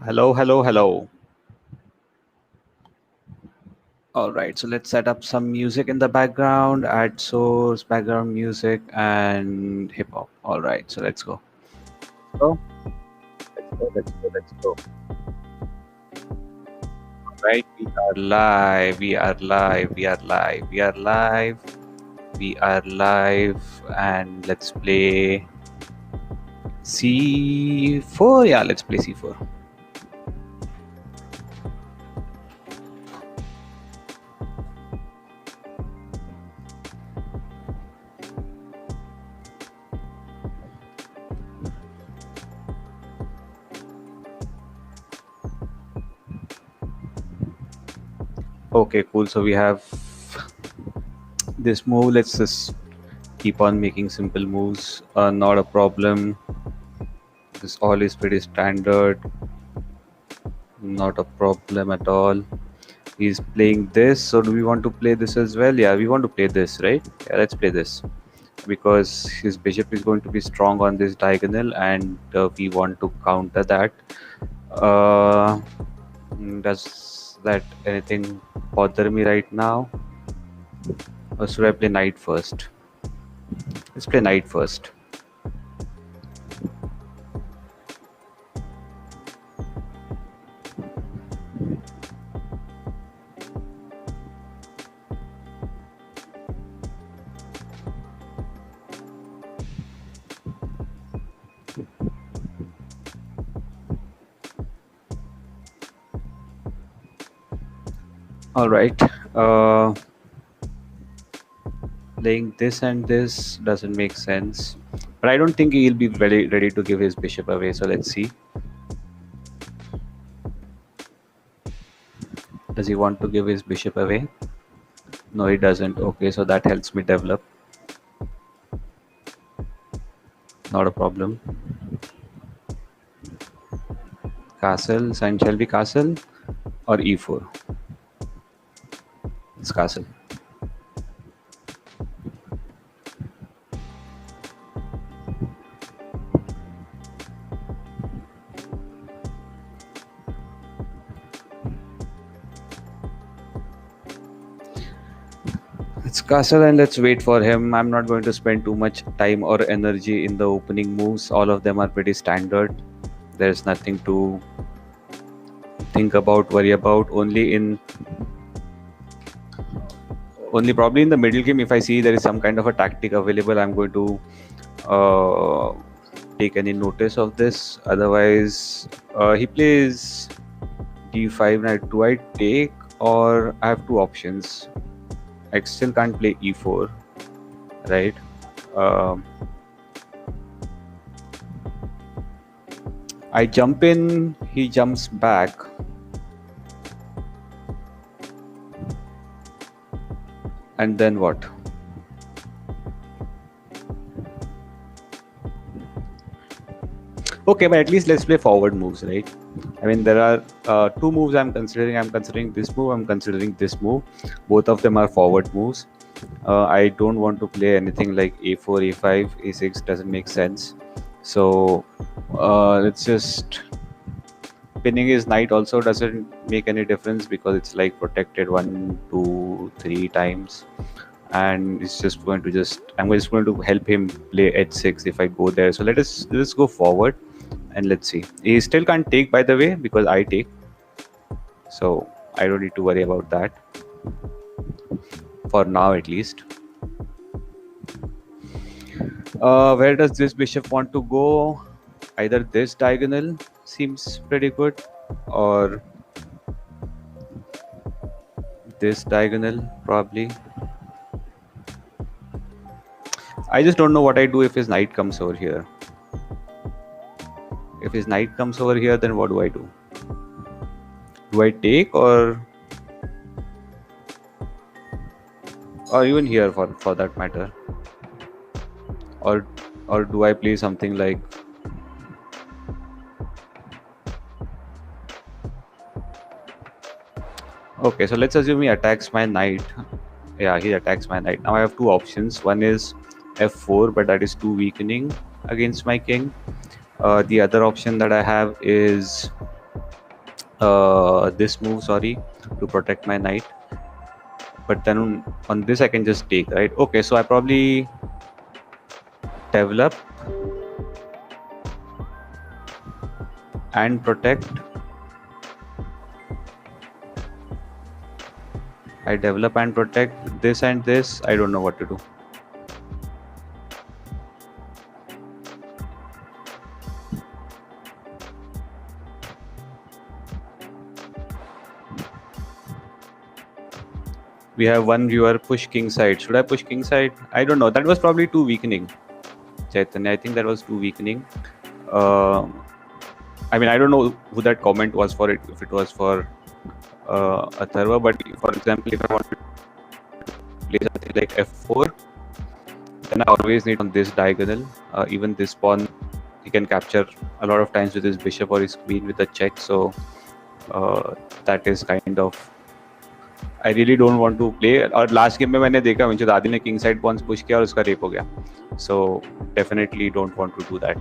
Hello, hello, hello. All right, so let's set up some music in the background, add source, background music, and hip hop. All right, so let's go. So let's go. All right, we are live, we are live, we are live, we are live, we are live, and let's play C4. Yeah, let's play C4. Okay, cool. So we have this move. Let's just keep on making simple moves. Not a problem. This all is pretty standard. Not a problem at all. He's playing this. So do we want to play this as well? Yeah, we want to play this, right? Yeah, let's play this because his bishop is going to be strong on this diagonal, and we want to counter that. Uh, does that anything bother me right now? Or should I play knight first? Let's play knight first. All right. Playing this and this doesn't make sense, but I don't think he'll be ready to give his bishop away. So let's see. Does he want to give his bishop away? No, he doesn't. Okay, so that helps me develop. Not a problem. Castle, and shall be castle or e4? It's castle. It's castle, and let's wait for him. I'm not going to spend too much time or energy in the opening moves. All of them are pretty standard. There's nothing to think about, worry about. Only probably in the middle game, if I see there is some kind of a tactic available, I'm going to take any notice of this. Otherwise, he plays d5. Now, do I take, or I have two options? I still can't play e4, right? I jump in, he jumps back. And then what? Okay, but at least let's play forward moves, right? I mean, there are two moves I'm considering. I'm considering this move, I'm considering this move. Both of them are forward moves. I don't want to play anything like a4, a5, a6. Doesn't make sense. So let's just... Pinning his knight also doesn't make any difference because it's like protected 1, 2, 3 times. And it's just going to I'm just going to help him play h6 if I go there. So let's go forward and let's see. He still can't take, by the way, because I take. So I don't need to worry about that. For now, at least. Where does this bishop want to go? Either this diagonal seems pretty good, or this diagonal, probably. I just don't know what I do if his knight comes over here. If his knight comes over here, then what do I do? Do I take, or even here for that matter? Or do I play something like... Okay, so let's assume he attacks my knight. Yeah, he attacks my knight. Now I have two options. One is f4, but that is too weakening against my king. The other option that I have is this move, sorry, to protect my knight. But then on this I can just take, right? Okay, so I probably develop and protect. I develop and protect this and this. I don't know what to do. We have one viewer push king side. Should I push king side? I don't know. That was probably too weakening, Chaitanya. I think that was too weakening. I mean, I don't know who that comment was for. It if it was for Atharva, but for example, if I want to play something like f4, then I always need on this diagonal. Even this pawn, he can capture a lot of times with his bishop or his queen with a check. So that is kind of. I really don't want to play. और last game में मैंने देखा मुझे दादी ने king side pawns push किया और उसका rape हो गया. So definitely don't want to do that.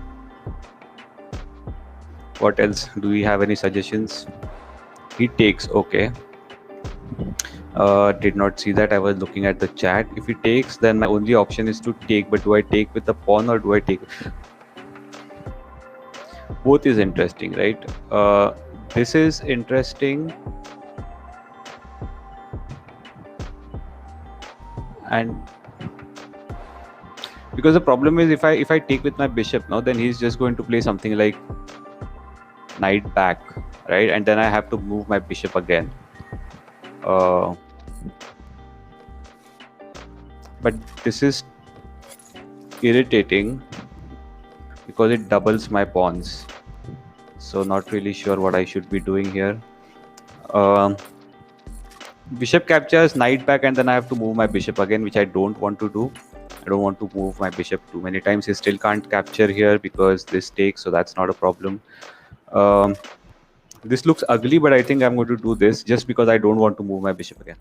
What else? Do we have any suggestions? He takes. Okay. Did not see that. I was looking at the chat. If he takes, then my only option is to take. But do I take with the pawn or do I take? Both is interesting, right? This is interesting. And because the problem is if I take with my bishop now, then he's just going to play something like knight back, right? And then I have to move my bishop again. But this is irritating because it doubles my pawns. So not really sure what I should be doing here. Bishop captures, knight back, and then I have to move my bishop again, which I don't want to do. I don't want to move my bishop too many times. He still can't capture here because this takes, so that's not a problem. This looks ugly, but I think I'm going to do this just because I don't want to move my bishop again.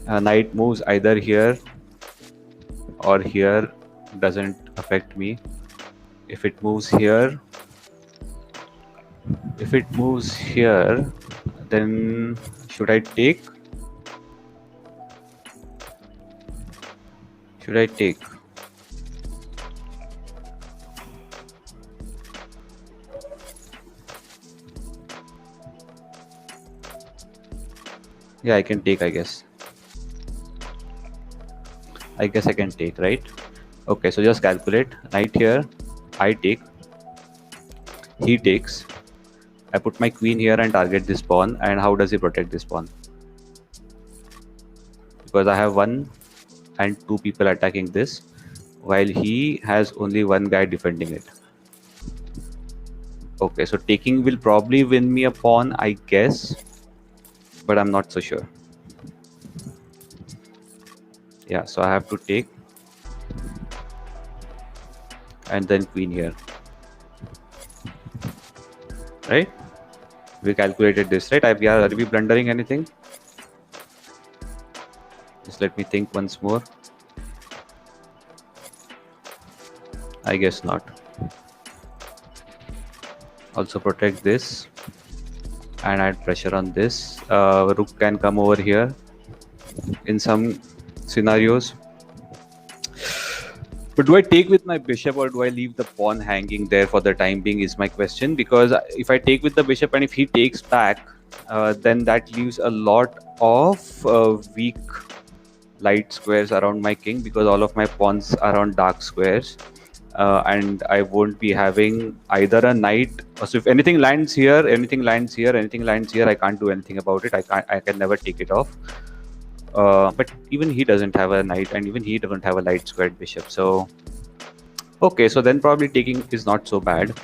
Knight moves either here or here, doesn't affect me. If it moves here, then should I take? Should I take? Yeah, I can take, I guess. I guess I can take, right? Okay, so just calculate. Knight here, I take. He takes. I put my queen here and target this pawn. And how does he protect this pawn? Because I have one and two people attacking this, while he has only one guy defending it. Okay, so taking will probably win me a pawn, I guess, but I'm not so sure. Yeah, so I have to take and then queen here, right? We calculated this, right? Are we blundering anything? Just let me think once more. I guess not. Also protect this and add pressure on this. Rook can come over here in some scenarios. But do I take with my bishop or do I leave the pawn hanging there for the time being is my question. Because if I take with the bishop and if he takes back, then that leaves a lot of weak light squares around my king because all of my pawns are on dark squares. And I won't be having either a knight. So if anything lands here, anything lands here, anything lands here, I can't do anything about it. I can never take it off. But even he doesn't have a knight, and even he doesn't have a light squared bishop. So okay, so then probably taking is not so bad.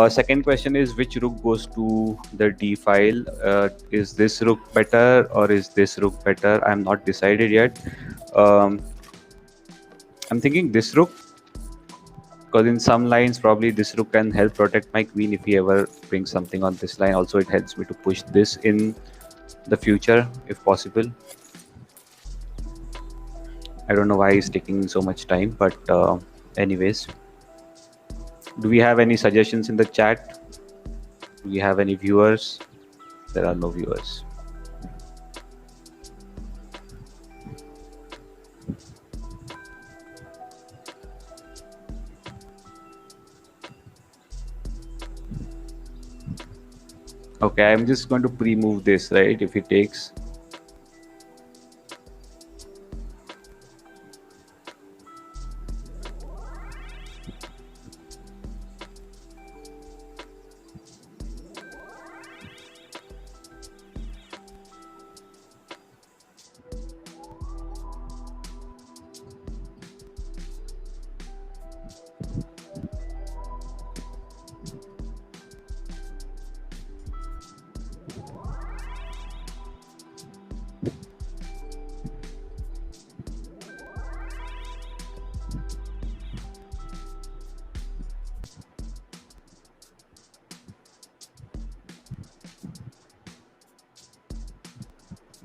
Second question is which rook goes to the d file. Is this rook better or is this rook better? I'm not decided yet. I'm thinking this rook, because in some lines probably this rook can help protect my queen if he ever brings something on this line. Also it helps me to push this in the future if possible. I don't know why it's taking so much time, but Anyways, do we have any suggestions in the chat? Do we have any viewers? There are no viewers. Okay, I'm just going to pre-move this, right? If he takes.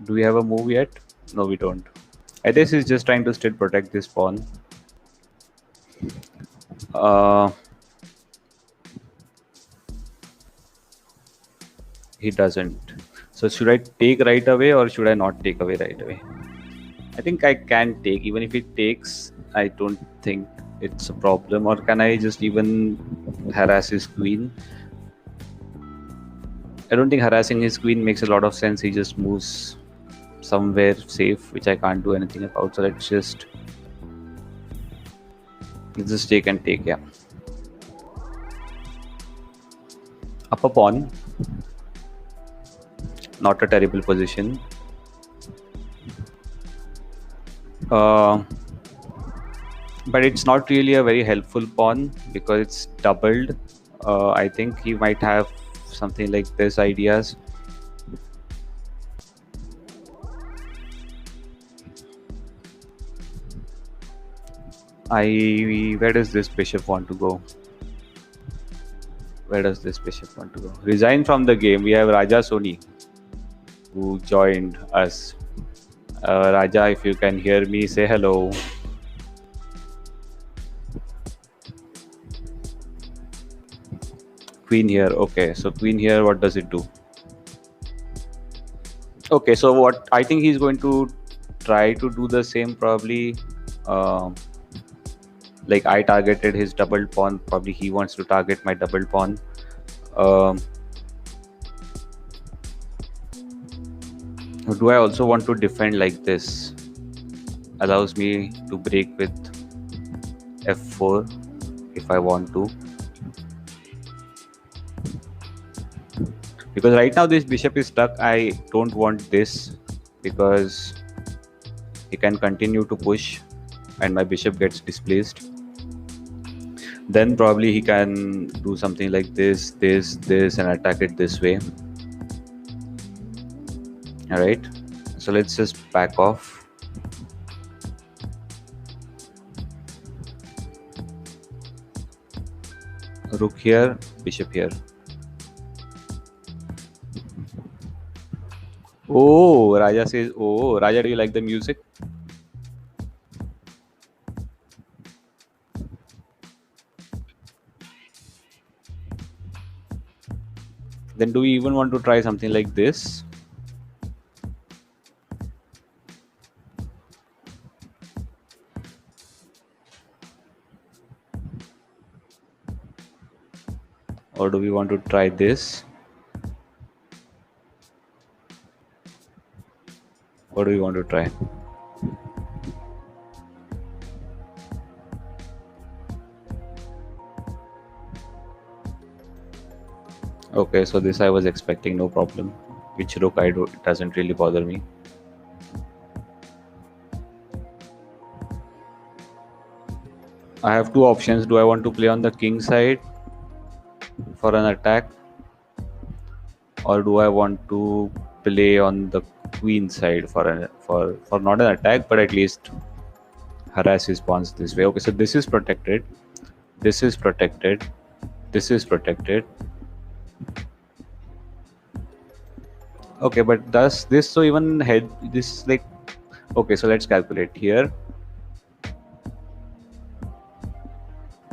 Do we have a move yet? No, we don't. I guess he's just trying to still protect this pawn. He doesn't. So should I take right away or should I not take away right away? I think I can take. Even if it takes, I don't think it's a problem. Or can I just even harass his queen? I don't think harassing his queen makes a lot of sense. He just moves somewhere safe, which I can't do anything about. So let's just take and take. Yeah. Up a pawn. Not a terrible position. But it's not really a very helpful pawn because it's doubled. I think he might have something like this ideas. Where does this bishop want to go? Where does this bishop want to go? Resign from the game. We have Raja Soni who joined us. Raja, if you can hear me, say hello. Queen here. Okay, so queen here, what does it do? Okay, so what I think he's going to try to do the same probably. Like I targeted his double pawn, probably he wants to target my double pawn. Do I also want to defend like this? Allows me to break with f4 if I want to. Because right now this bishop is stuck. I don't want this because he can continue to push and my bishop gets displaced. Then probably he can do something like this, and attack it this way. All right, so let's just back off. Rook here, bishop here. Oh, Raja says, oh, Raja, do you like the music? Then do we even want to try something like this? Or do we want to try this? What do we want to try? Okay, so this I was expecting, no problem. Which rook I do, it doesn't really bother me. I have two options. Do I want to play on the king side for an attack? Or do I want to play on the queen side for not an attack, but at least harass his pawns this way? Okay, so this is protected. This is protected. This is protected. Okay, but does this so even head this like okay, so let's calculate here.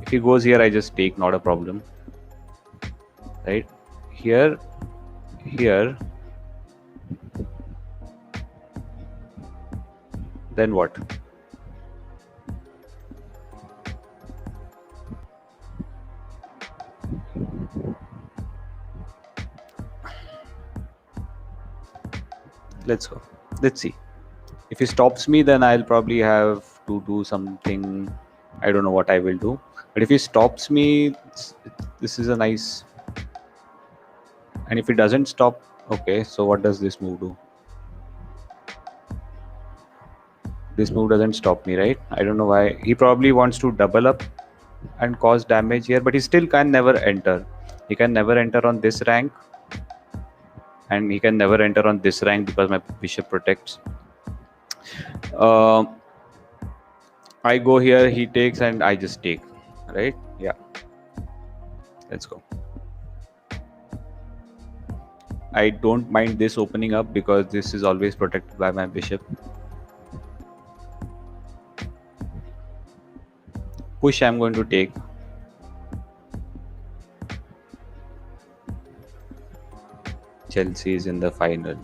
If he goes here, I just take, not a problem. Right? Here, here. Then what? Let's go. Let's see. If he stops me, then I'll probably have to do something. I don't know what I will do. But if he stops me, this is a nice. And if he doesn't stop, okay. So what does this move do? This move doesn't stop me, right? I don't know why. He probably wants to double up and cause damage here, but he still can never enter. He can never enter on this rank, and he can never enter on this rank because my bishop protects. I go here, he takes, and I just take, right? Yeah. Let's go. I don't mind this opening up because this is always protected by my bishop. Push, I'm going to take. Chelsea is in the final.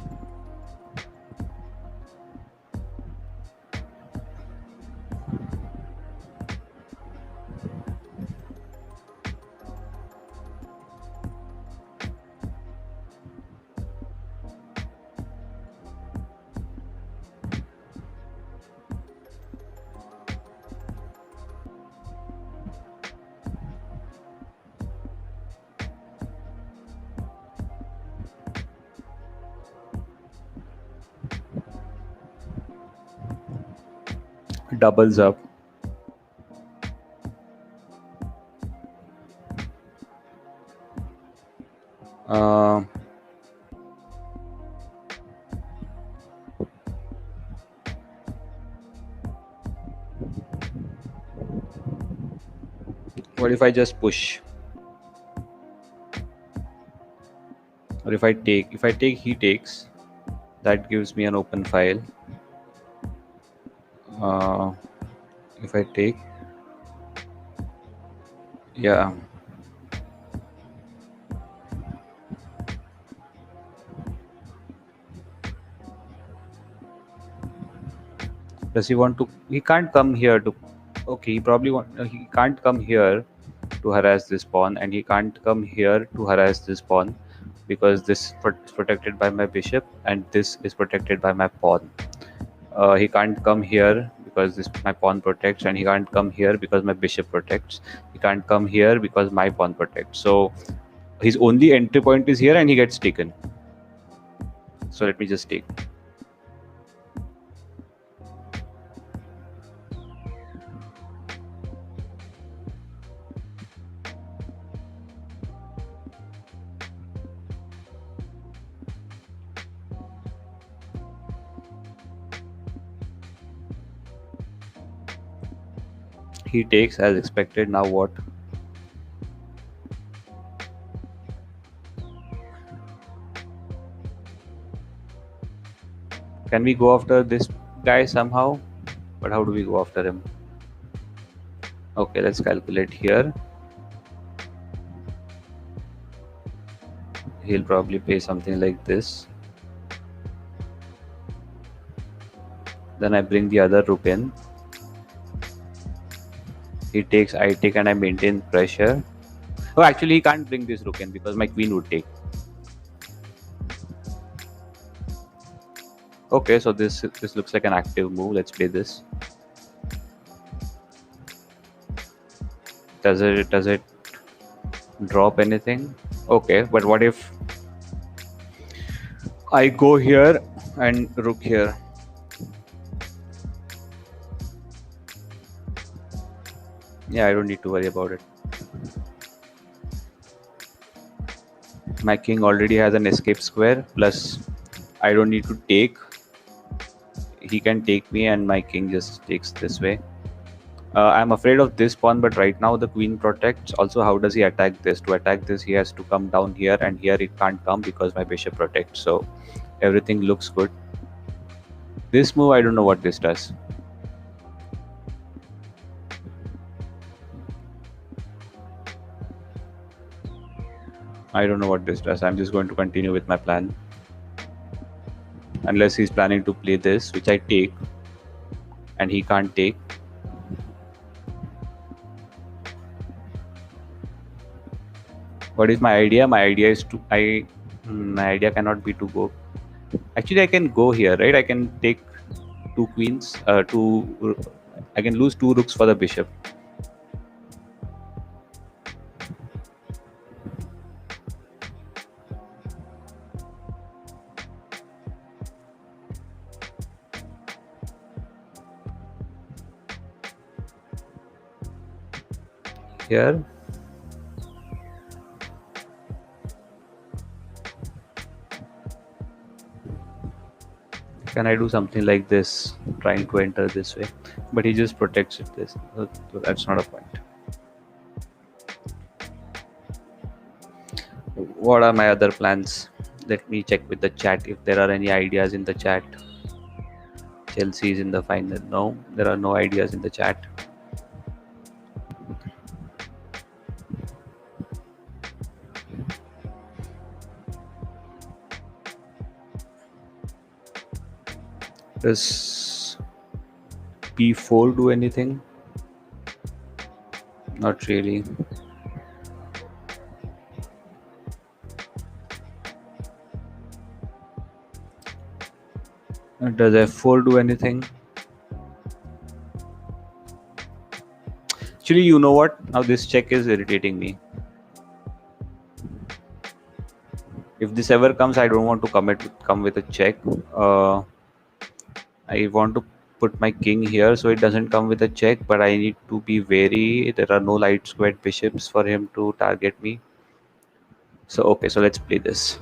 Doubles up. What if I just push? Or if I take? If I take, he takes. That gives me an open file. If I take, yeah. Does he want to? He can't come here to. Okay, he probably want. He can't come here to harass this pawn, and he can't come here to harass this pawn because this is protected by my bishop, and this is protected by my pawn. He can't come here because this my pawn protects, and he can't come here because my bishop protects. He can't come here because my pawn protects. So his only entry point is here, and he gets taken. So let me just take. He takes as expected. Now what? Can we go after this guy somehow? But how do we go after him? Okay, let's calculate here. He'll probably pay something like this. Then I bring the other rook in. He takes, I take, and I maintain pressure. Oh, actually, he can't bring this rook in because my queen would take. Okay, so this looks like an active move. Let's play this. Does it drop anything? Okay, but what if I go here and rook here? Yeah, I don't need to worry about it. My king already has an escape square, plus I don't need to take. He can take me, and my king just takes this way. I'm afraid of this pawn, but right now the queen protects. Also, how does he attack this? To attack this, he has to come down here, and here it can't come because my bishop protects. So everything looks good. This move, I don't know what this does. I don't know what this does. I'm just going to continue with my plan. Unless he's planning to play this, which I take, and he can't take. What is my idea? My idea is to my idea cannot be to go. Actually, I can go here, right? I can take two queens. I can lose two rooks for the bishop. Here. Can I do something like this, trying to enter this way? But he just protects it this. So that's not a point. What are my other plans? Let me check with the chat if there are any ideas in the chat. Chelsea is in the final. No, there are no ideas in the chat. Does b4 do anything? Not really. Does f4 do anything? Actually, you know what? Now this check is irritating me. If this ever comes, I don't want to come with a check. I want to put my king here so it doesn't come with a check, but I need to be wary. There are no light squared bishops for him to target me. So okay, so let's play this.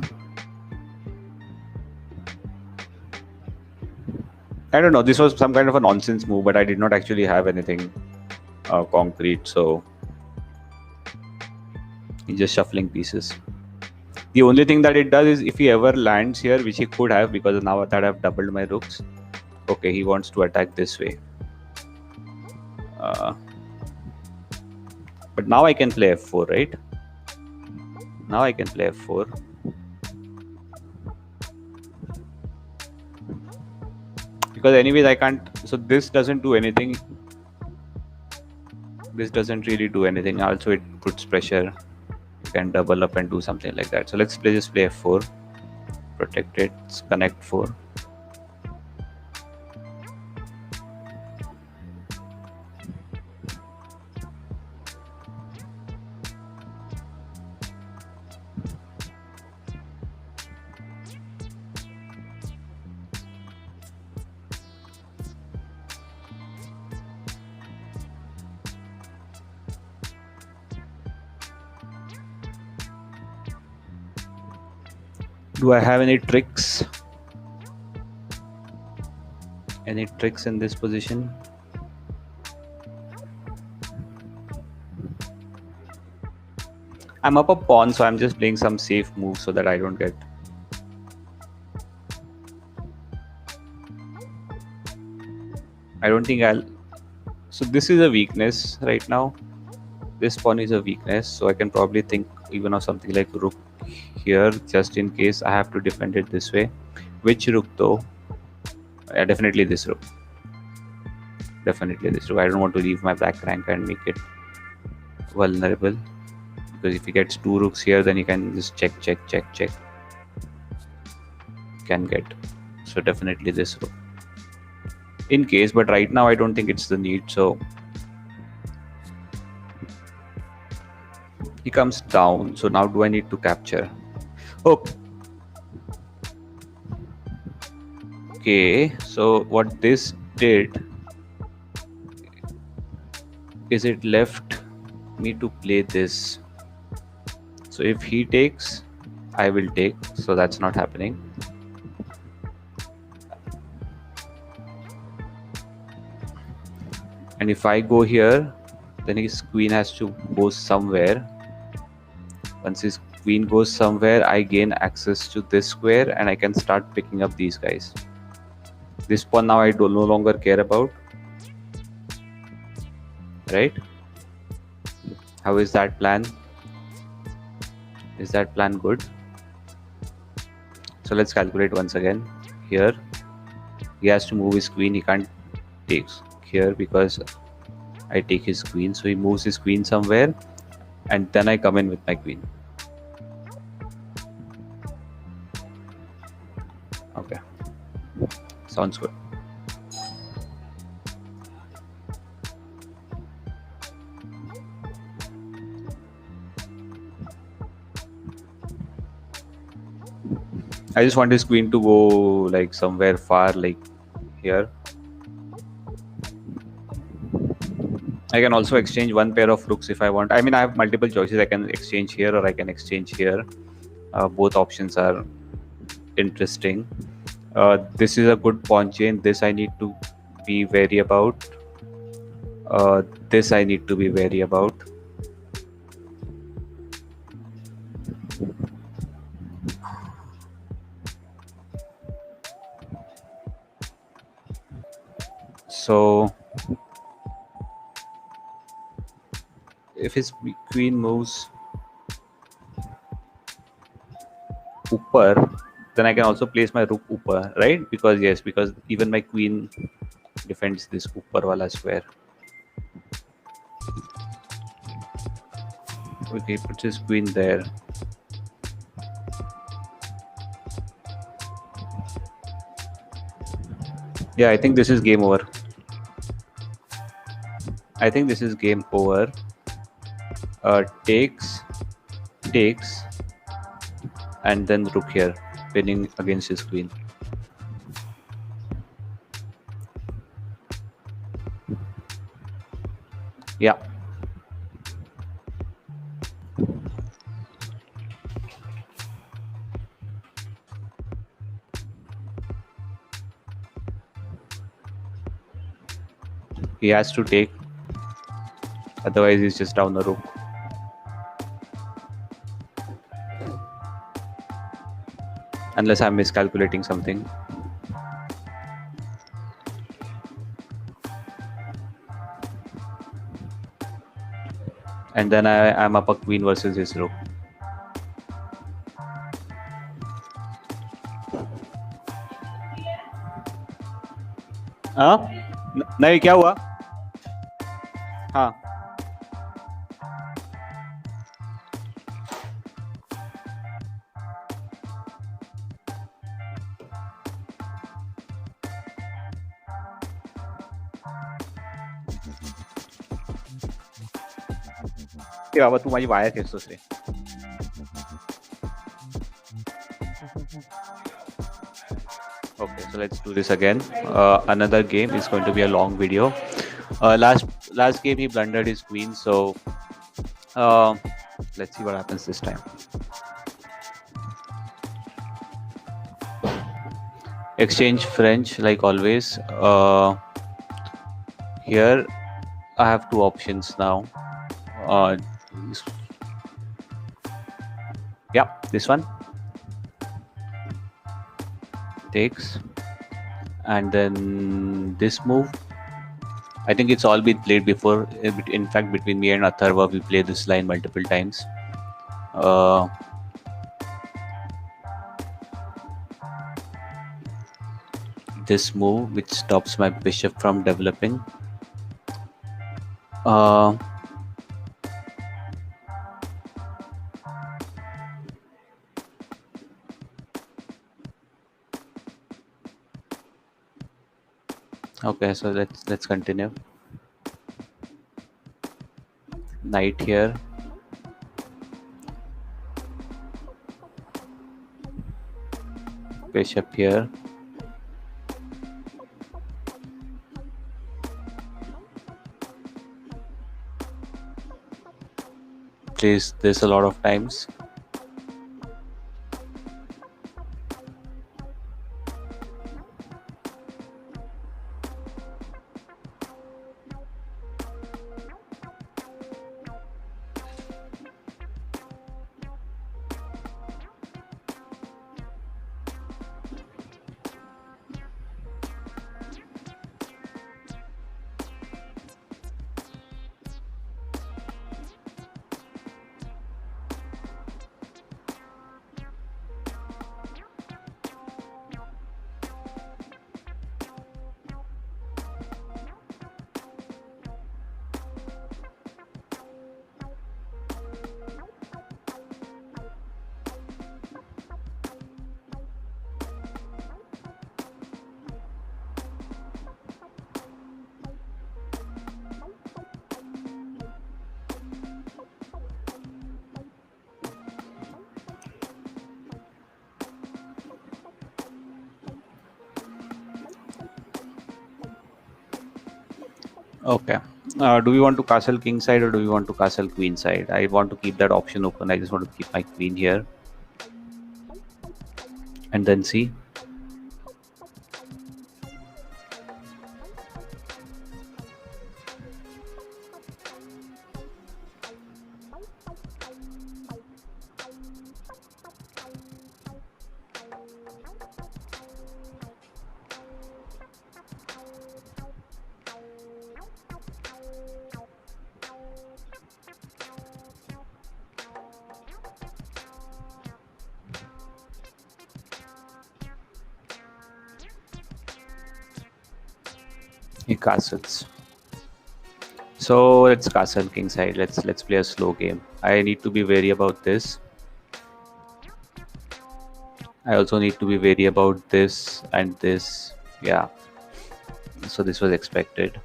I don't know, this was some kind of a nonsense move, but I did not actually have anything concrete, so he's just shuffling pieces. The only thing that it does is if he ever lands here, which he could have because now that I've doubled my rooks. Okay, he wants to attack this way. But now I can play f4, right? Now I can play f4. Because anyways I can't, so this doesn't do anything. This doesn't really do anything. Also it puts pressure. You can double up and do something like that. So let's just play f4. Protect it. Connect 4. Do I have any tricks? Any tricks in this position? I'm up a pawn, so I'm just playing some safe moves so that I don't get. I don't think I'll. So this is a weakness right now. This pawn is a weakness, so I can probably think even of something like rook here, just in case I have to defend it this way. Which rook though? Definitely this rook. Definitely this rook. I don't want to leave my black rank and make it vulnerable, because if he gets two rooks here, then he can just check. Can get. So definitely this rook. In case, but right now I don't think it's the need. So he comes down. So now do I need to capture? Okay, so what this did is it left me to play this. So if he takes, I will take. So that's not happening. And if I go here, then his queen has to go somewhere. Once his queen goes somewhere, I gain access to this square and I can start picking up these guys. This pawn now I no longer care about. Right? How is that plan? Is that plan good? So let's calculate once again. Here he has to move his queen. He can't take here because I take his queen. So he moves his queen somewhere, and then I come in with my queen. Okay, sounds good. I just want his queen to go like somewhere far, like here. I can also exchange one pair of rooks if I want. I mean, I have multiple choices. I can exchange here or I can exchange here. Both options are interesting. This is a good pawn chain. This I need to be wary about. This I need to be wary about. So if his queen moves upper, then I can also place my rook upper, right? Because yes, because even my queen defends this upper wala square. Okay, puts his queen there. Yeah, I think this is game over. I think this is game over. Takes, and then rook here, pinning against his queen. Yeah. He has to take, otherwise he's just down the rook. Unless I'm miscalculating something. And then I'm up a queen versus his rook. हाँ नहीं क्या हुआ हाँ बाबा तू माझी via खेचतोस रे Okay, so let's do this again. Another game is going to be a long video. Last game he blundered his queen, so let's see what happens this time. Exchange French like always. Here I have two options now. Yeah, this one takes, and then this move. I think it's all been played before. In fact, between me and Atharva, we played this line multiple times. This move, which stops my bishop from developing. Okay, so let's continue. Knight here. Bishop here. Plays this a lot of times. Okay. Do we want to castle king side or do we want to castle queen side? I want to keep that option open. I just want to keep my queen here and then see. He castles. So let's castle king side. Let's play a slow game. I need to be wary about this. I also need to be wary about this and this. Yeah. So this was expected.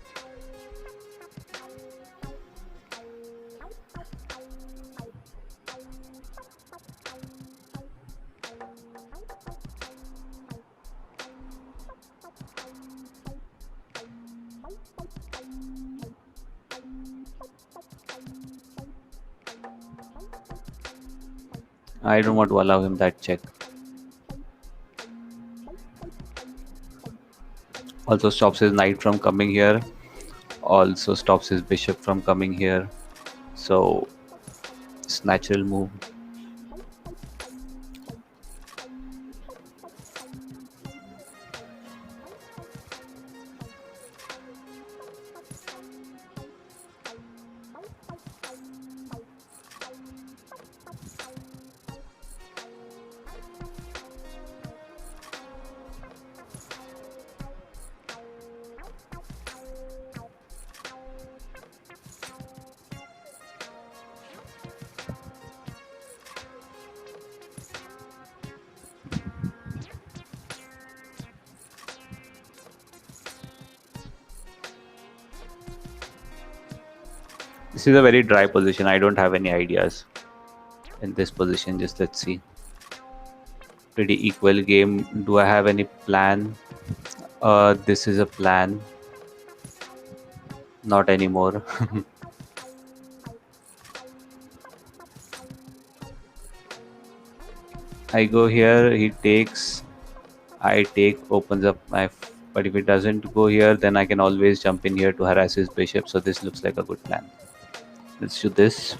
I don't want to allow him that check. Also stops his knight from coming here. Also stops his bishop from coming here. So it's natural move. This is a very dry position. I don't have any ideas in this position. Just let's see. Pretty equal game. Do I have any plan? This is a plan. Not anymore. I go here. He takes. I take. Opens up my. But if it doesn't go here, then I can always jump in here to harass his bishop. So this looks like a good plan. Let's do this.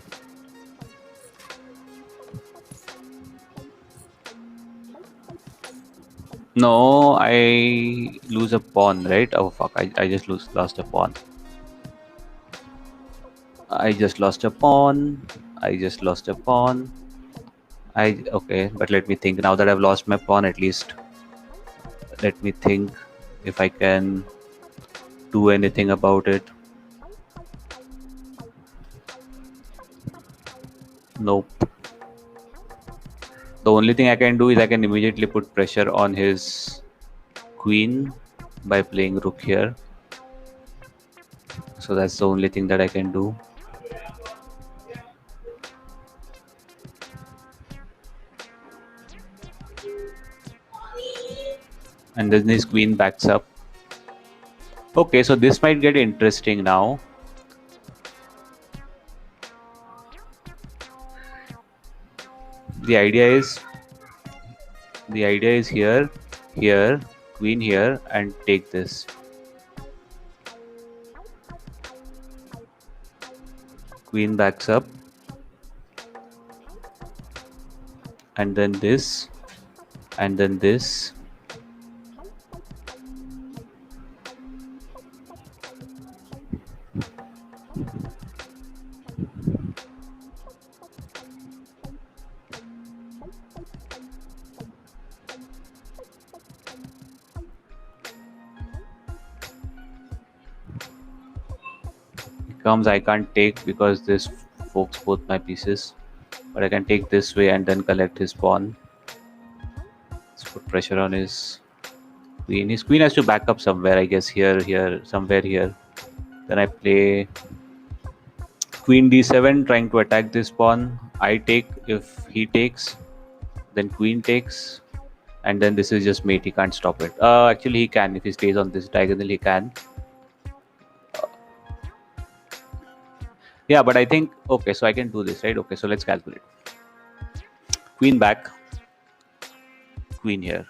No, I lose a pawn, right? Oh fuck! I just lost a pawn. I just lost a pawn. I just lost a pawn. Okay, but let me think. Now that I've lost my pawn, at least let me think if I can do anything about it. Nope. The only thing I can do is I can immediately put pressure on his queen by playing rook here. So that's the only thing that I can do. And then his queen backs up. Okay, so this might get interesting now. The idea is here, here, queen here, and take this. Queen backs up, and then this, and then this. Comes, I can't take because this forks both my pieces, but I can take this way and then collect his pawn. Let's put pressure on his queen. His queen has to back up somewhere, I guess. Here, somewhere here. Then I play queen d7, trying to attack this pawn. I take. If he takes, then queen takes, and then this is just mate. He can't stop it. Actually, he can. If he stays on this diagonal, he can. Yeah, but I think okay, so I can do this, right? Okay, so let's calculate. Queen back, queen here.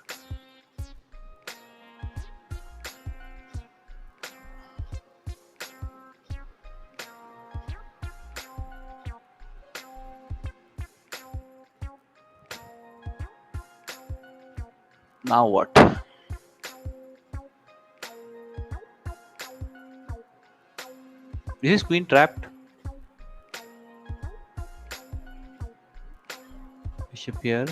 Now what? Is this queen trapped? Bishop here.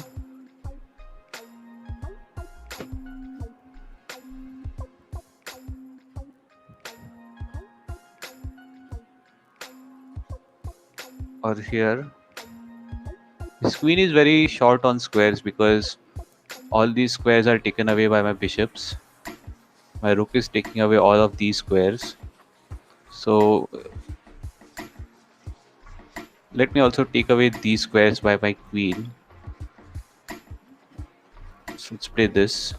Or here. This queen is very short on squares because all these squares are taken away by my bishops. My rook is taking away all of these squares. So let me also take away these squares by my queen. So let's play this.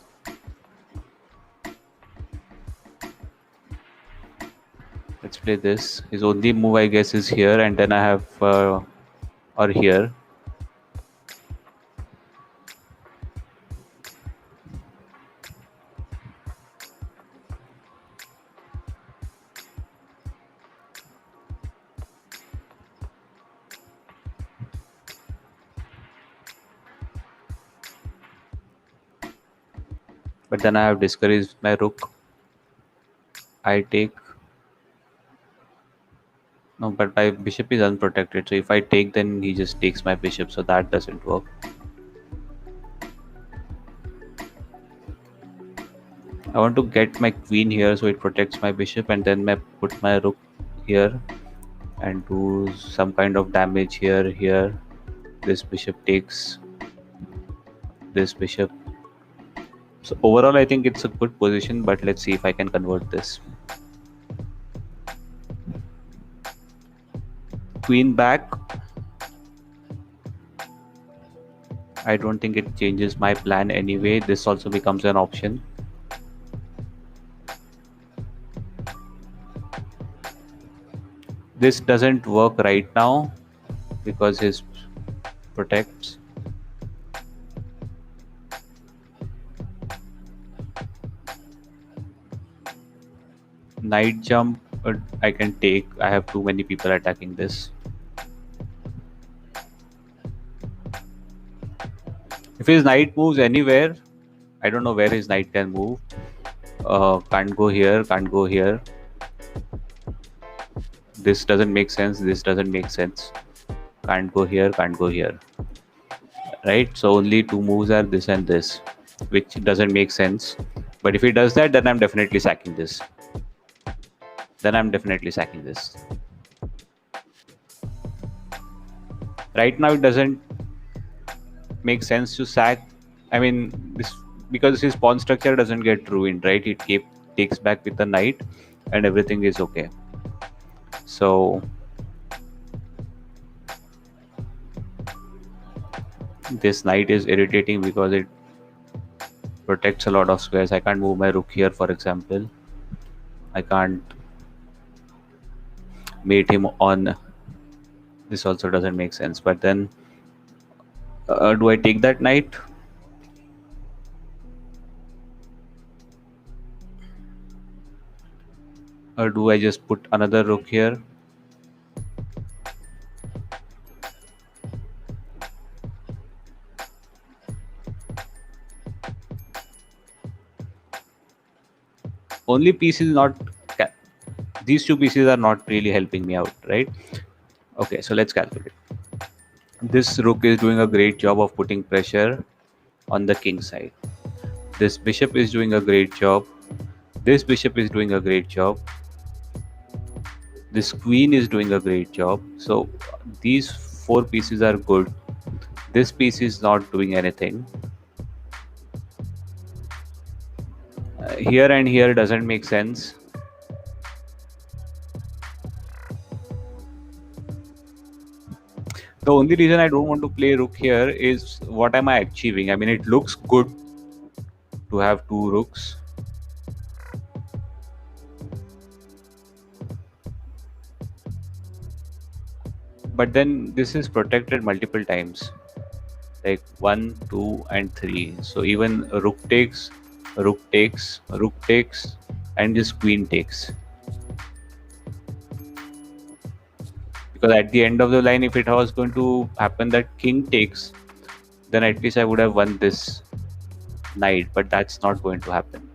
Let's play this. His only move, I guess, is here, and then I have or here. But then I have discouraged my rook. I take. No, but my bishop is unprotected. So if I take, then he just takes my bishop. So that doesn't work. I want to get my queen here so it protects my bishop, and then put my rook here and do some kind of damage here. Here, this bishop takes this bishop. So overall, I think it's a good position, but let's see if I can convert this. Queen back. I don't think it changes my plan anyway. This also becomes an option. This doesn't work right now because his protects. Knight jump, I can take. I have too many people attacking this. If his knight moves anywhere, I don't know where his knight can move. Can't go here, can't go here. This doesn't make sense, this doesn't make sense. Can't go here, can't go here. Right? So only two moves are this and this, which doesn't make sense. But if he does that, then I'm definitely sacking this. Then I'm definitely sacking this. Right now, it doesn't make sense to sack. I mean, this because his pawn structure doesn't get ruined, right? It takes back with the knight, and everything is okay. So this knight is irritating because it protects a lot of squares. I can't move my rook here, for example. I can't mate him on. This also doesn't make sense. But then, do I take that knight? Or do I just put another rook here? Only piece is not. These two pieces are not really helping me out, right? Okay, so let's calculate. This rook is doing a great job of putting pressure on the king side. This bishop is doing a great job. This bishop is doing a great job. This queen is doing a great job. So these four pieces are good. This piece is not doing anything. Here and here doesn't make sense. The only reason I don't want to play rook here is what am I achieving? I mean, it looks good to have two rooks. But then this is protected multiple times, like 1, 2, and 3. So even rook takes, rook takes, and this queen takes. Because at the end of the line, if it was going to happen that king takes, then at least I would have won this knight, but that's not going to happen.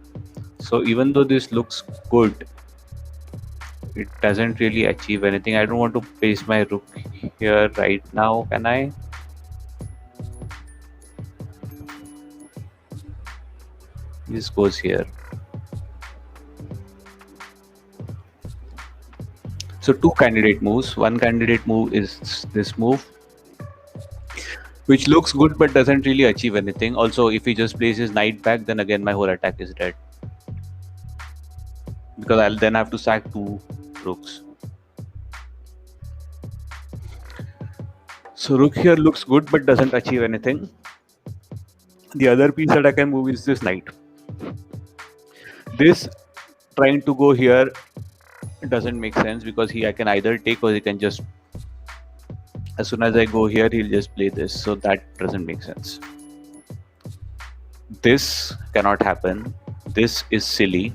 So even though this looks good, it doesn't really achieve anything. I don't want to place my rook here right now, can I? This goes here. So two candidate moves. One candidate move is this move, which looks good but doesn't really achieve anything. Also, if he just places knight back, then again my whole attack is dead. Because I'll then have to sack two rooks. So rook here looks good but doesn't achieve anything. The other piece that I can move is this knight. This trying to go here doesn't make sense because I can either take or he can just, as soon as I go here, he'll just play this. So that doesn't make sense. This cannot happen. This is silly.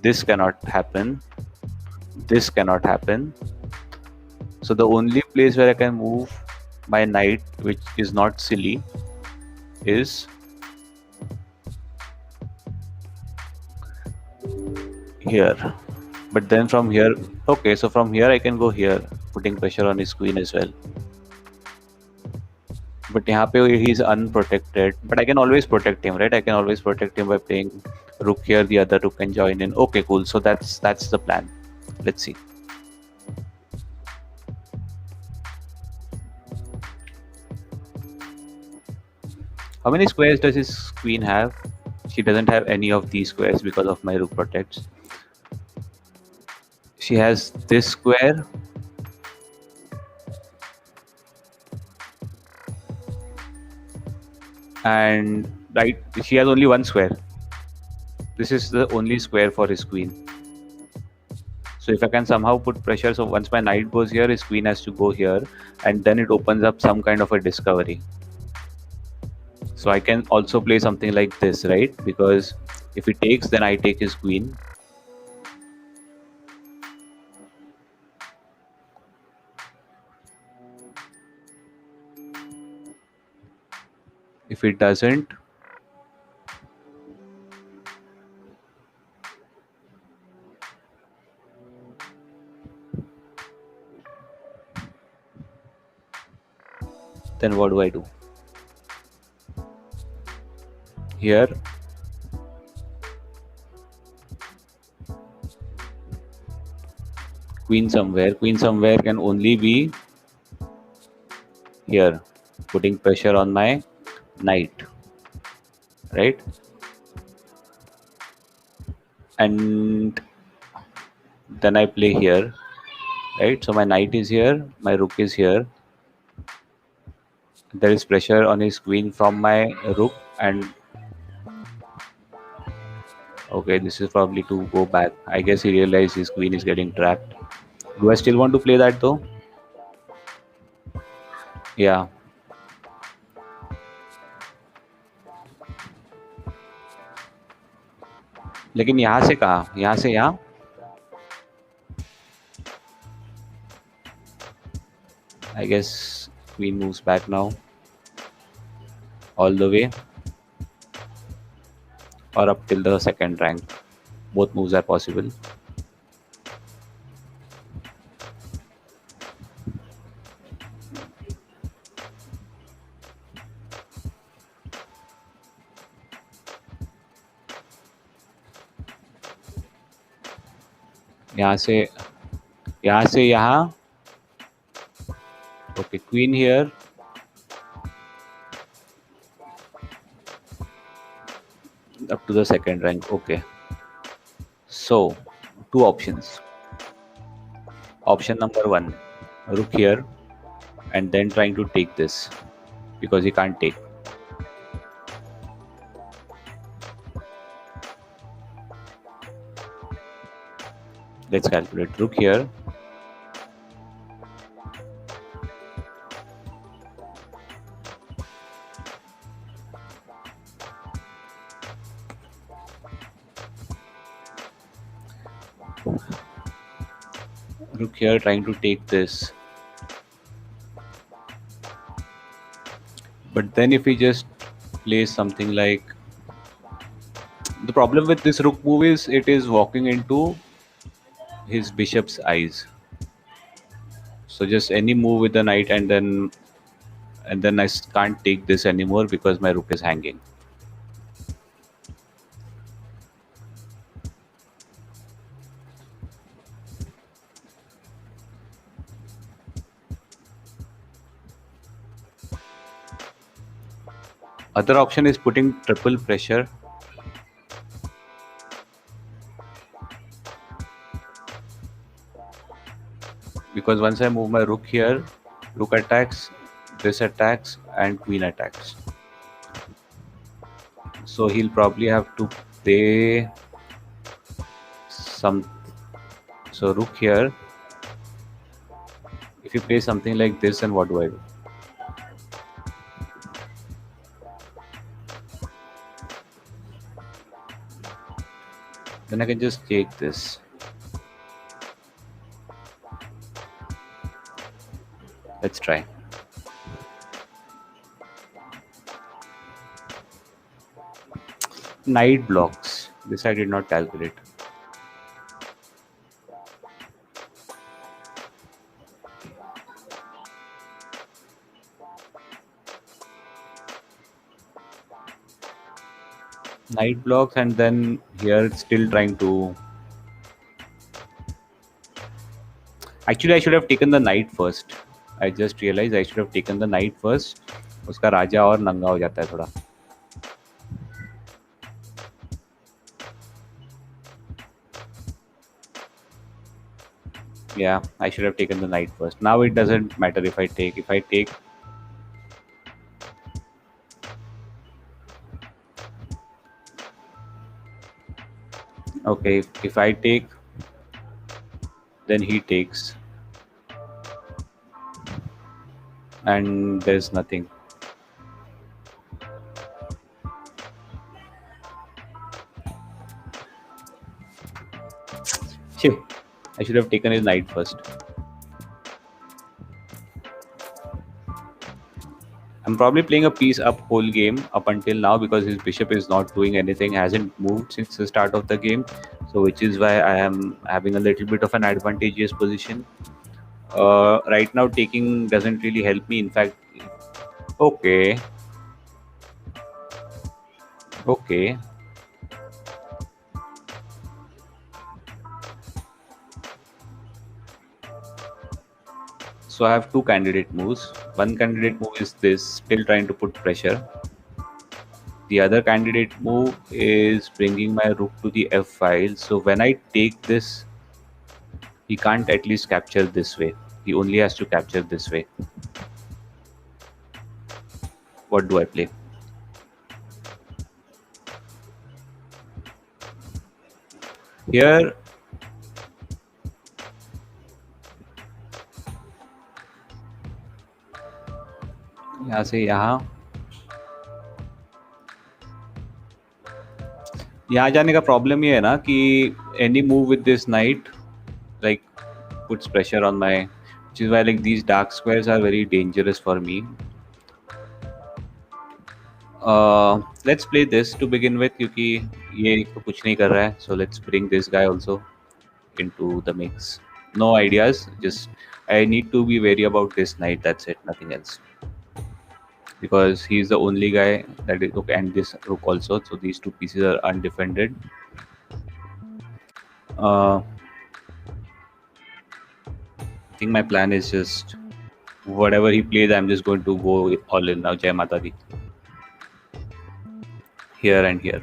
This cannot happen. This cannot happen. So the only place where I can move my knight, which is not silly, is here. But then from here, okay, so from here I can go here, putting pressure on his queen as well. But यहाँ पे he's unprotected. But I can always protect him, right? I can always protect him by playing rook here. The other rook can join in. Okay, cool. So that's the plan. Let's see. How many squares does his queen have? She doesn't have any of these squares because of my rook protects. She has this square. And right, she has only one square. This is the only square for his queen. So if I can somehow put pressure, so once my knight goes here, his queen has to go here, and then it opens up some kind of a discovery. So I can also play something like this, right? Because if he takes, then I take his queen. If it doesn't, then what do I do? Here, queen somewhere. Queen somewhere can only be here, putting pressure on my knight, right? And then I play here, right? So my knight is here, my rook is here. There is pressure on his queen from my rook, and okay, this is probably to go back. I guess he realized his queen is getting trapped. Do I still want to play that though? Yeah. लेकिन यहाँ से कहाँ? यहाँ से यहाँ? I guess queen moves back now. All the way. Or up till the second rank. Both moves are possible. यहाँ से यहाँ. Okay, queen here. Up to the second rank. Okay. So, two options. Option number one, rook here, and then trying to take this because he can't take. Let's calculate. Rook here. Rook here trying to take this. But then if he just plays something like, the problem with this rook move is it is walking into his bishop's eyes. So just any move with the knight, and then can't take this anymore because my rook is hanging. Other option is putting triple pressure. Because once I move my rook here, rook attacks, this attacks, and queen attacks. So he'll probably have to play some. So rook here. If you play something like this, then what do I do? Then I can just take this. Let's try. Knight blocks. This I did not calculate. Knight blocks, and then here it's still trying to. Actually, I should have taken the knight first. I just realized I should have taken the knight first. उसका राजा और नंगा हो जाता है थोड़ा. Yeah, I should have taken the knight first. Now it doesn't matter if I take. If I take, okay, if I take, then he takes. And there's nothing. Shit, I should have taken his knight first. I'm probably playing a piece up whole game up until now because his bishop is not doing anything, hasn't moved since the start of the game. So which is why I am having a little bit of an advantageous position. Right now taking doesn't really help me. In fact, okay. Okay. So I have two candidate moves. One candidate move is this, still trying to put pressure. The other candidate move is bringing my rook to the f file. So when I take this, he can't at least capture this way. He only has to capture this way. What do I play? Here, यहाँ से यहाँ जाने का problem ये है ना कि any move with this knight like puts pressure on my, which is why like these dark squares are very dangerous for me. Let's play this to begin with क्योंकि ये तो कुछ नहीं कर रहा है. So let's bring this guy also into the mix. No ideas, just I need to be wary about this knight, that's it, nothing else. Because he's the only guy that is okay, and this rook also, so these two pieces are undefended. I think my plan is just whatever he plays, I'm just going to go all in now. Jai Mata Di. Here and here.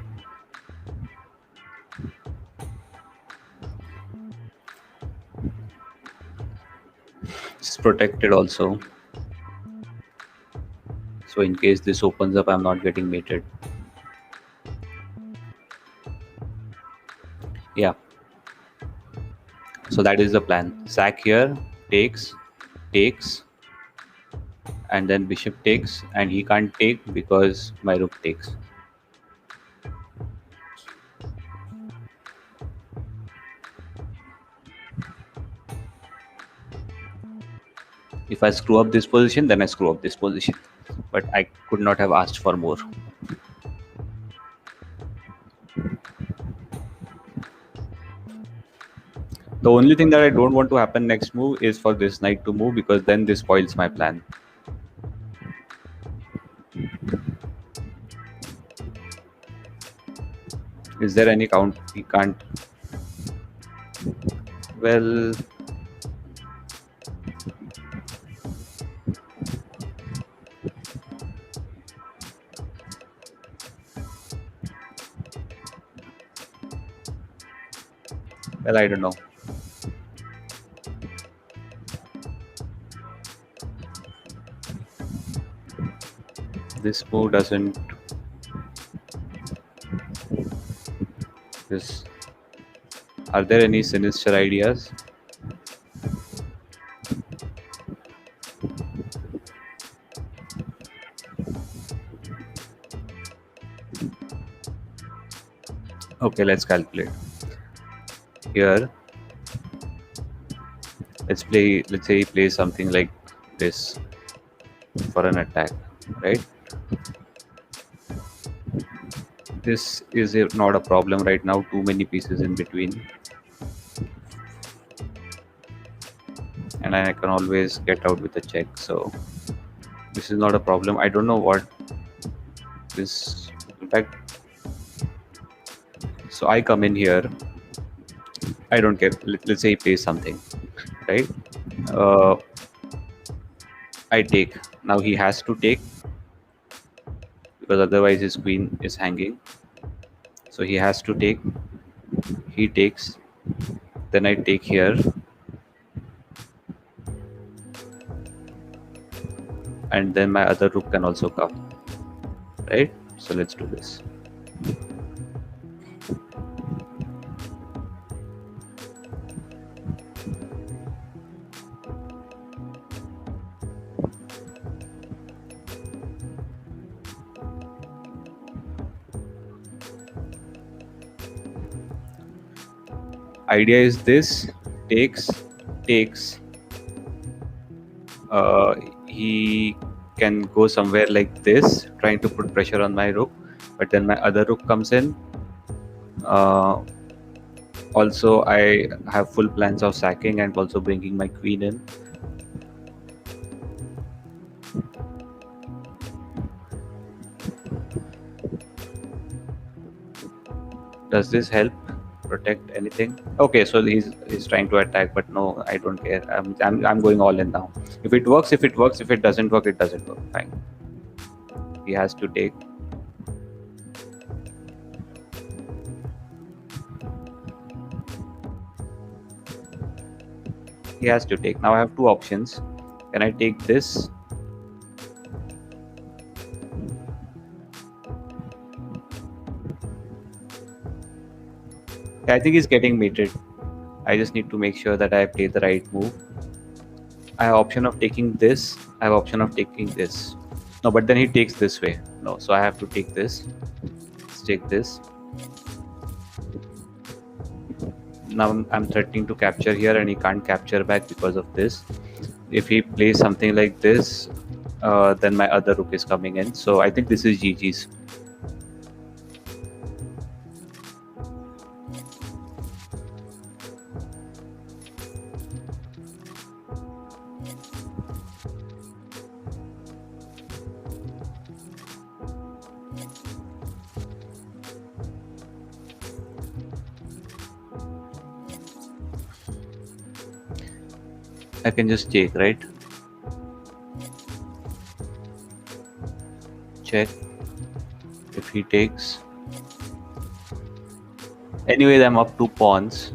It's protected also. So in case this opens up, I'm not getting mated. Yeah. So that is the plan. Sack here, takes, and then bishop takes, and he can't take because my rook takes. If I screw up this position, then I screw up this position. But I could not have asked for more. The only thing that I don't want to happen next move is for this knight to move, because then this spoils my plan. Is there any count? He can't. Well, I don't know. This move doesn't. This. Are there any sinister ideas? Okay, let's calculate. Here, let's play. Let's say he plays something like this for an attack, right? This is not a problem right now. Too many pieces in between, and I can always get out with a check. So this is not a problem. I don't know what this. In fact, so I come in here. I don't care. Let's say he plays something, right? Uh, I take. Now he has to take, because otherwise his queen is hanging. So he has to take. He takes. Then I take here. And then my other rook can also come. Right? So let's do this. Idea is this: takes. He can go somewhere like this, trying to put pressure on my rook, but then my other rook comes in. Also, I have full plans of sacking and also bringing my queen in. Does this help protect anything? Okay, so he's trying to attack, but no, I don't care. I'm going all in now. If it works, if it works. If it doesn't work, it doesn't work. Fine. He has to take. He has to take. Now I have two options. Can I take this? I think he's getting mated. I just need to make sure that I play the right move. I have option of taking this. I have option of taking this. No, but then he takes this way. No, so I have to take this. Let's take this. Now I'm threatening to capture here, and he can't capture back because of this. If he plays something like this, then my other rook is coming in. So I think this is GG's. I can just take, right? Check. If he takes. Anyways, I'm up 2 pawns.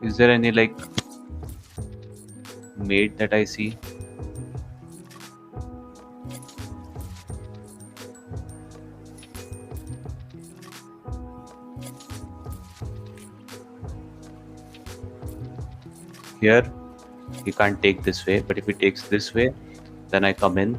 Is there any like mate that I see? Here, he can't take this way, but if he takes this way, then I come in.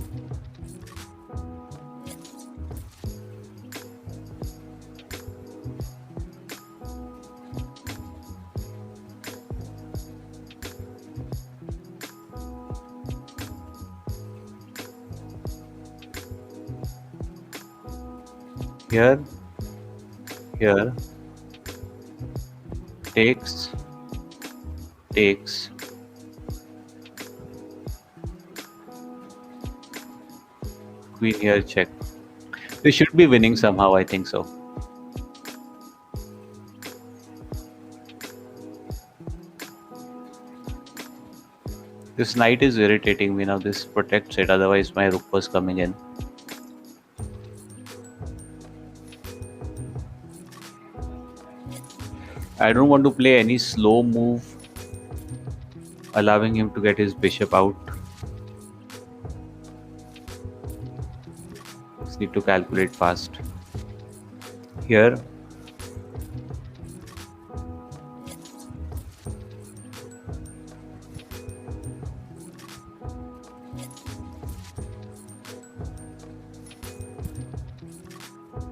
Here, here, takes, takes, queen here, check. We should be winning somehow, I think so. This knight is irritating me now. This protects it, otherwise my rook was coming in. I don't want to play any slow move, allowing him to get his bishop out. Just need to calculate fast. Here,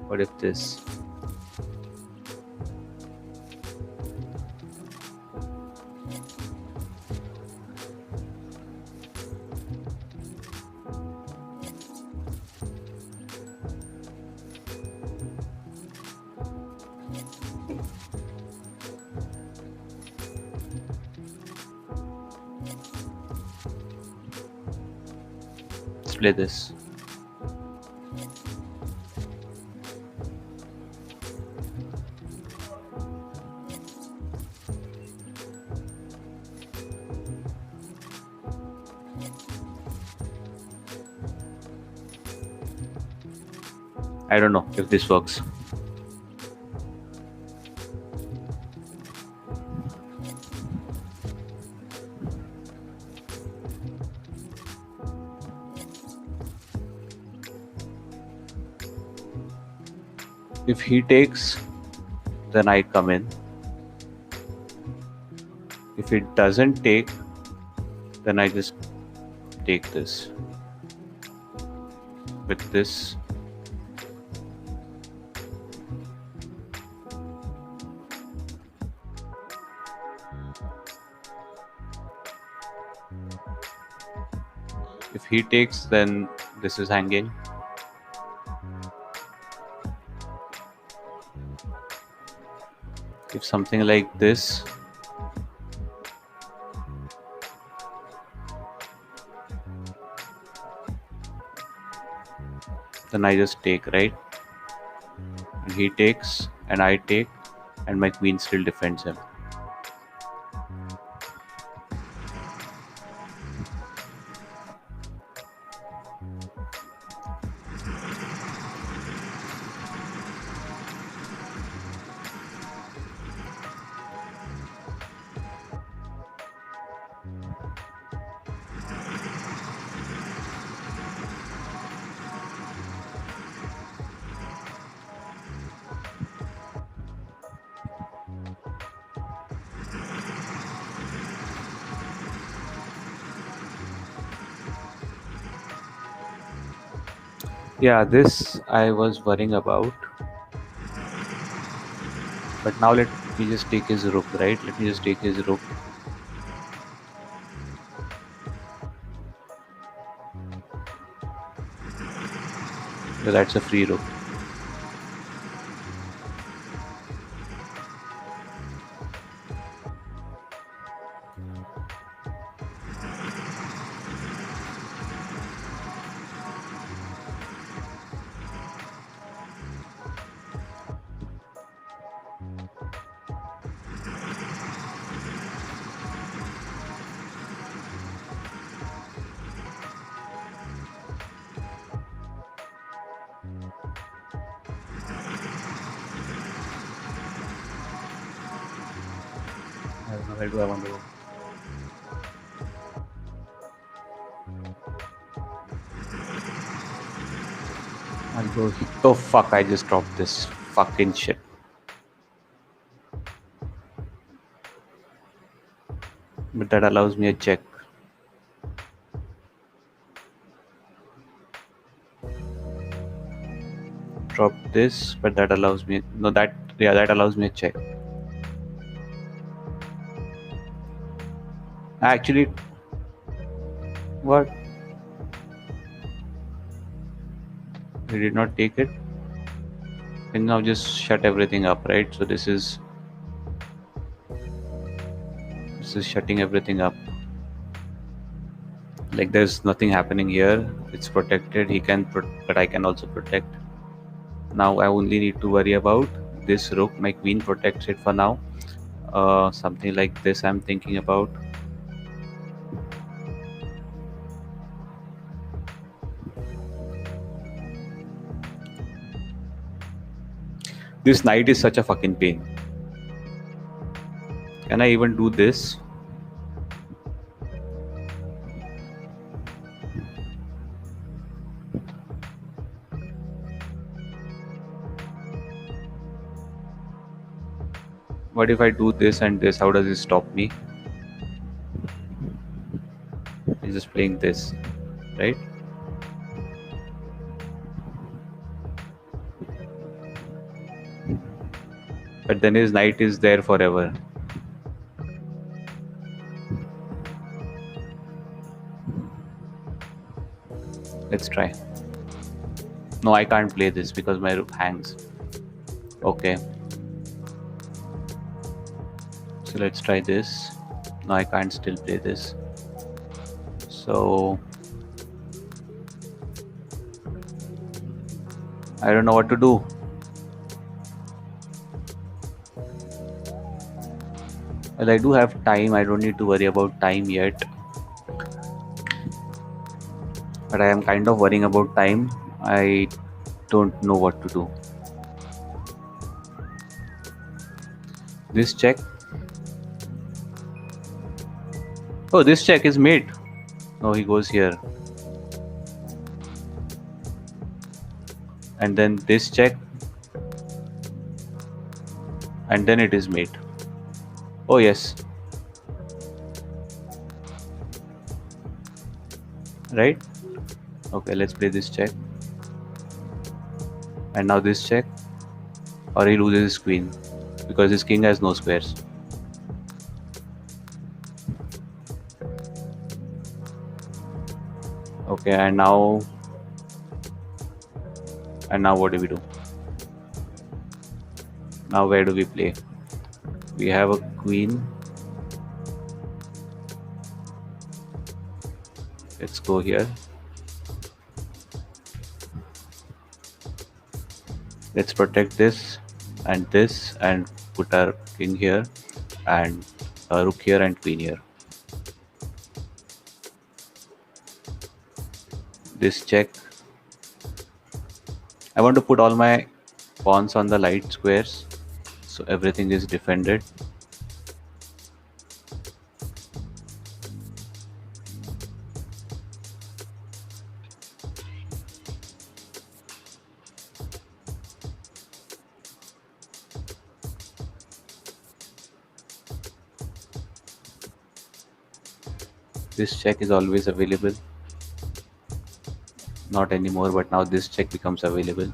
what if this? Let's play this. I don't know if this works. If he takes, then I come in. If it doesn't take, then I just take this. With this, if he takes, then this is hanging. If something like this, then I just take, right? And he takes, and I take, and my queen still defends him. Yeah, this I was worrying about. But now let me just take his rook, right? Let me just take his rook. So that's a free rook. I don't know where do I want to go. I'll go. Oh fuck! I just dropped this fucking shit. But that allows me a check. Drop this, but that allows me no that allows me a check. Actually, what? He did not take it. can now just shut everything up, right? So this is shutting everything up. Like there's nothing happening here. It's protected. He can, but I can also protect. Now I only need to worry about this rook. My queen protects it for now. Something like this I'm thinking about. This knight is such a fucking pain. Can I even do this? What if I do this and this? How does it stop me? He's just playing this, right? But then his knight is there forever. Let's try. No, I can't play this because my rook hangs. Okay. So let's try this. No, I can't still play this. So I don't know what to do. Well, I do have time. I don't need to worry about time yet. But I am kind of worrying about time. I don't know what to do. This check. Oh, this check is mate. No, he goes here. And then this check. And then it is mate. Oh, yes. Right? Okay, let's play this check. And now this check. Or he loses his queen. Because his king has no squares. Okay, and now what do we do? Now where do we play? We have a queen. Let's go here. Let's protect this and put our king here and a rook here and queen here. This check. I want to put all my pawns on the light squares so everything is defended. This check is always available. Not anymore, but now this check becomes available.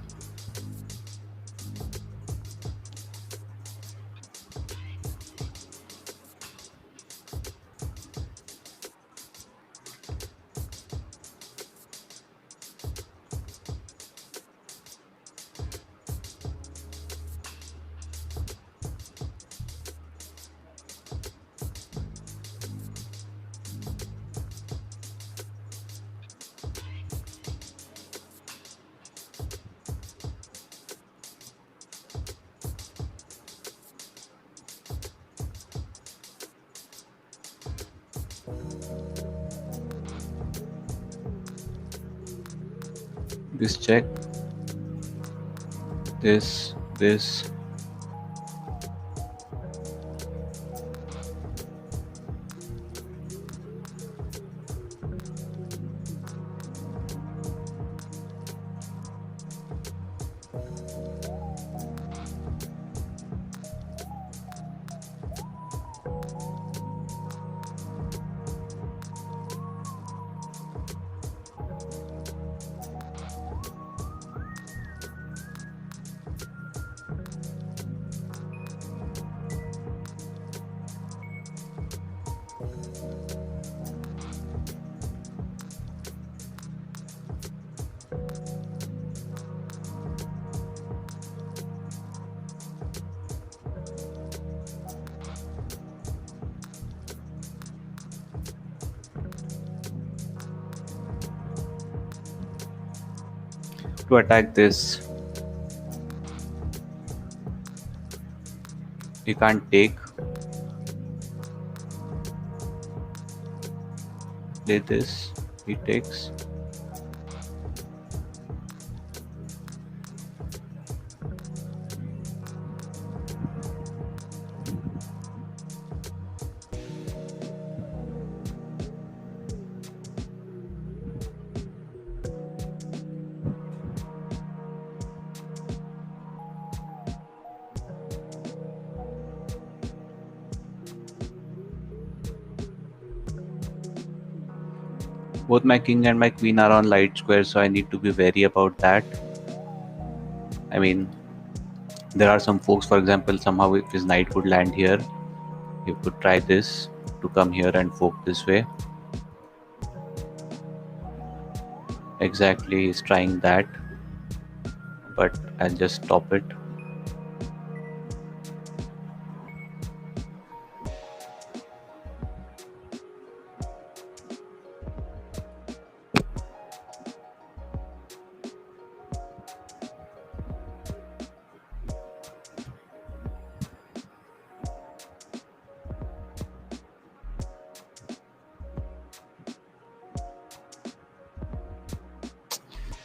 This check, this. to attack this. You can't take. Play this. He takes. Both my king and my queen are on light square, so I need to be wary about that. I mean, there are some folks, for example, somehow if his knight would land here, he could try this to come here and fork this way. Exactly, he's trying that, but I'll just stop it.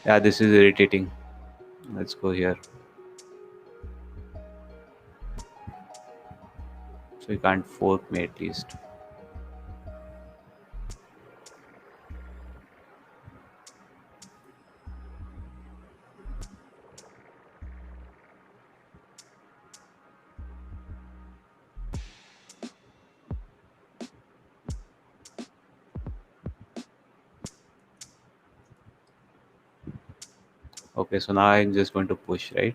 Yeah, this is irritating. Let's go here. So you can't fork me at least. Okay, so now I'm just going to push, right?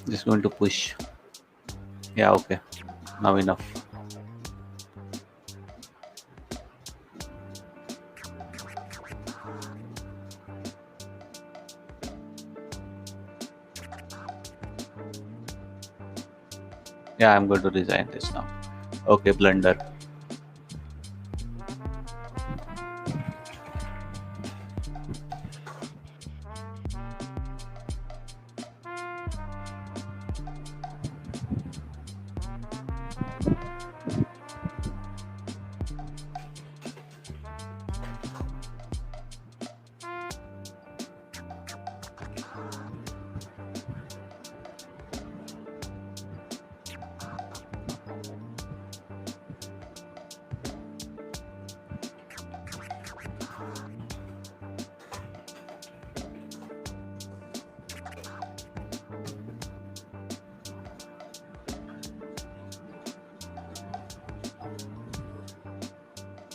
Just going to push. Yeah, okay. Now enough. Yeah, I'm going to resign this now. Okay, blunder.